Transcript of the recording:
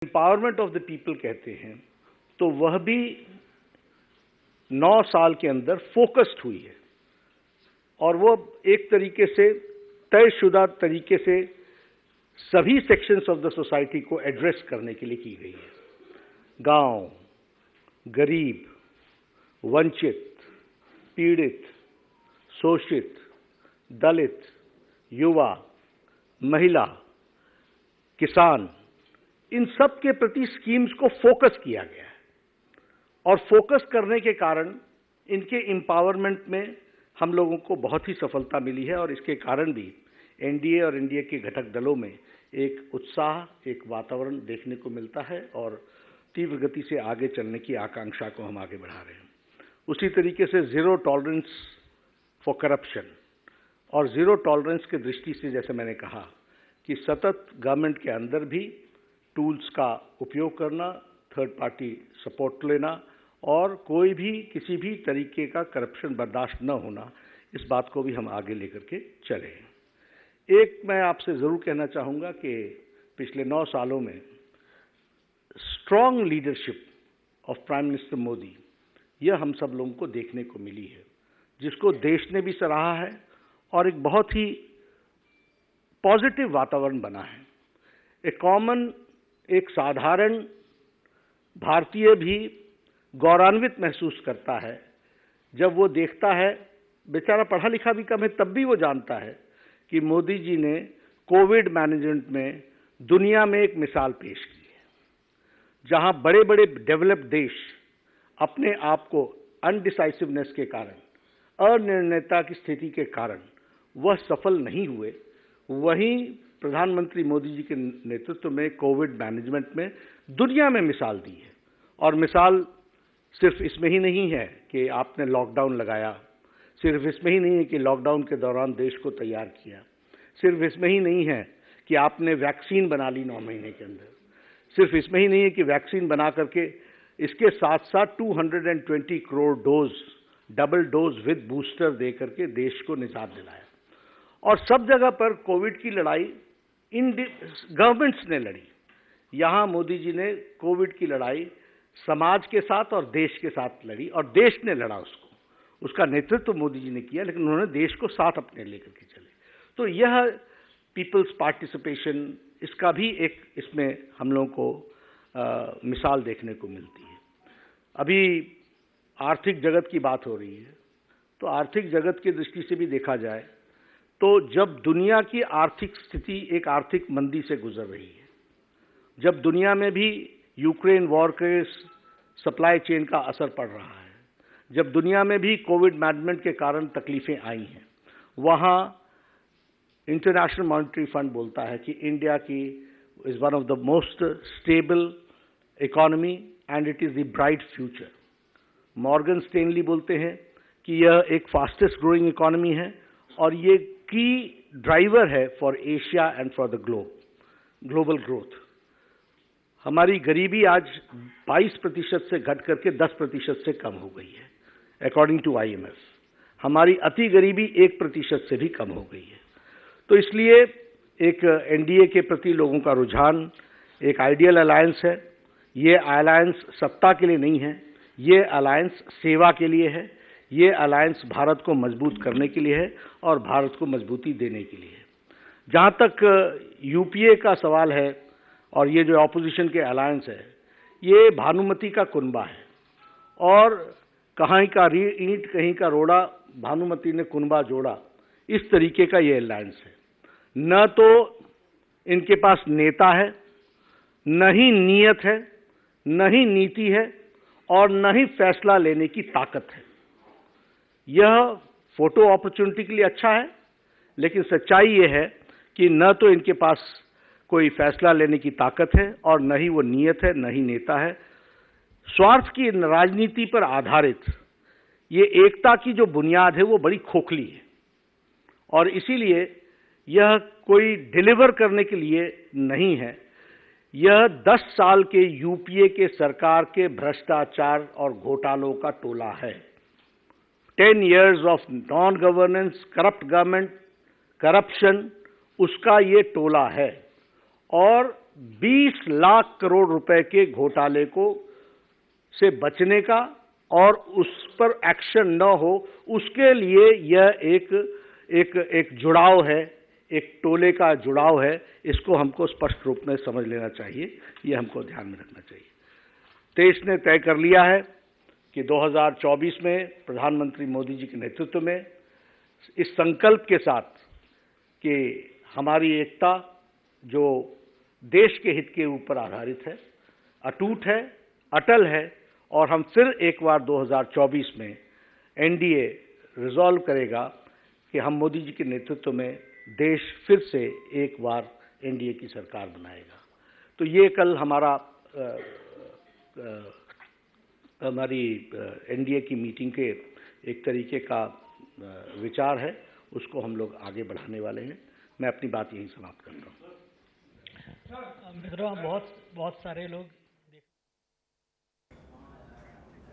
Empowerment of the people कहते हैं, तो वह भी 9 साल के अंदर फोकस्ड हुई है और वो एक तरीके से तयशुदा तरीके से सभी सेक्शंस ऑफ द सोसाइटी को एड्रेस करने के लिए की गई है। गांव, गरीब, वंचित, पीड़ित, शोषित, दलित, युवा, महिला, किसान, इन सब के प्रति स्कीम्स को फोकस किया गया है और फोकस करने के कारण इनके एम्पावरमेंट में हम लोगों को बहुत ही सफलता मिली है और इसके कारण भी एनडीए और एनडीए के घटक दलों में एक उत्साह, एक वातावरण देखने को मिलता है और तीव्र गति से आगे चलने की आकांक्षा को हम आगे बढ़ा रहे हैं। उसी तरीके से जीरो टॉलरेंस फॉर करप्शन और जीरो टॉलरेंस की दृष्टि से, जैसे मैंने कहा कि सतत गवर्नमेंट के अंदर भी टूल्स का उपयोग करना, थर्ड पार्टी सपोर्ट लेना और कोई भी किसी भी तरीके का करप्शन बर्दाश्त न होना, इस बात को भी हम आगे लेकर के चले। एक मैं आपसे ज़रूर कहना चाहूँगा कि पिछले 9 सालों में strong leadership of prime minister Modi, यह हम सब लोगों को देखने को मिली है, जिसको देश ने भी सराहा है और एक बहुत ही पॉजिटिव वातावरण बना है। एक साधारण भारतीय भी गौरवान्वित महसूस करता है जब वो देखता है, बेचारा पढ़ा लिखा भी कम है, तब भी वो जानता है कि मोदी जी ने कोविड मैनेजमेंट में दुनिया में एक मिसाल पेश की है, जहां बड़े बड़े डेवलप्ड देश अपने आप को अनडिसाइसिवनेस के कारण, अनिर्णयता की स्थिति के कारण वह सफल नहीं हुए, वहीं प्रधानमंत्री मोदी जी के नेतृत्व में कोविड मैनेजमेंट में दुनिया में मिसाल दी है। और मिसाल सिर्फ इसमें ही नहीं है कि आपने लॉकडाउन लगाया, सिर्फ इसमें ही नहीं है कि लॉकडाउन के दौरान देश को तैयार किया, सिर्फ इसमें ही नहीं है कि आपने वैक्सीन बना ली 9 महीने के अंदर, सिर्फ इसमें ही नहीं है कि वैक्सीन बना करके इसके साथ साथ 220 crore dose, double dose with booster दे करके देश को निजात दिलाया। और सब जगह पर कोविड की लड़ाई इन गवर्नमेंट्स ने लड़ी। यहां मोदी जी ने कोविड की लड़ाई समाज के साथ और देश के साथ लड़ी और देश ने लड़ा उसको, उसका नेतृत्व मोदी जी ने किया, लेकिन उन्होंने देश को साथ अपने लेकर के चले। तो यह पीपल्स पार्टिसिपेशन, इसका भी एक इसमें हम लोगों को मिसाल देखने को मिलती है। अभी आर्थिक जगत की बात हो रही है, तो आर्थिक जगत की दृष्टि से भी देखा जाए तो जब दुनिया की आर्थिक स्थिति एक आर्थिक मंदी से गुजर रही है, जब दुनिया में भी यूक्रेन वॉर के सप्लाई चेन का असर पड़ रहा है, जब दुनिया में भी कोविड मैनेजमेंट के कारण तकलीफें आई हैं, वहाँ इंटरनेशनल मॉनेटरी फंड बोलता है कि इंडिया की is one of the most stable economy and it is the bright future. Morgan Stanley बोलते हैं कि यह एक फास्टेस्ट ग्रोइंग इकोनॉमी है और ये की ड्राइवर है for Asia and for the global growth. हमारी गरीबी आज 22% से घट करके 10% से कम हो गई है अकॉर्डिंग टू IMF। हमारी अति गरीबी 1% से भी कम हो गई है। तो इसलिए एक एनडीए के प्रति लोगों का रुझान एक आइडियल अलायंस है। ये अलायंस सत्ता के लिए नहीं है, ये अलायंस सेवा के लिए है, ये अलायंस भारत को मजबूत करने के लिए है और भारत को मजबूती देने के लिए है। जहाँ तक यूपीए का सवाल है और ये जो ऑपोजिशन के अलायंस है, ये भानुमति का कुनबा है और कहीं का ईंट कहीं का रोड़ा, भानुमति ने कुनबा जोड़ा, इस तरीके का ये अलायंस है। न तो इनके पास नेता है, न ही नीयत है, न ही नीति है और न ही फैसला लेने की ताकत है। यह फोटो अपॉर्चुनिटी के लिए अच्छा है, लेकिन सच्चाई यह है कि न तो इनके पास कोई फैसला लेने की ताकत है और न ही वो नीयत है, न ही नेता है। स्वार्थ की राजनीति पर आधारित ये एकता की जो बुनियाद है वो बड़ी खोखली है और इसीलिए यह कोई डिलीवर करने के लिए नहीं है। यह 10 साल के यूपीए के सरकार के भ्रष्टाचार और घोटालों का टोला है। 10 years of non-governance, corrupt government, corruption, उसका ये टोला है और 20 लाख करोड़ रुपए के घोटाले को से बचने का और उस पर एक्शन न हो, उसके लिए यह एक जुड़ाव है, एक टोले का जुड़ाव है। इसको हमको स्पष्ट रूप में समझ लेना चाहिए, ये हमको ध्यान में रखना चाहिए। देश ने तय कर लिया है कि 2024 में प्रधानमंत्री मोदी जी के नेतृत्व में इस संकल्प के साथ कि हमारी एकता जो देश के हित के ऊपर आधारित है, अटूट है, अटल है, और हम फिर एक बार 2024 में एनडीए रिजॉल्व करेगा कि हम मोदी जी के नेतृत्व में देश फिर से एक बार एनडीए की सरकार बनाएगा। तो ये कल हमारी एनडीए की मीटिंग के एक तरीके का विचार है, उसको हम लोग आगे बढ़ाने वाले हैं। मैं अपनी बात यहीं समाप्त करता हूँ। मित्रों, बहुत सारे लोग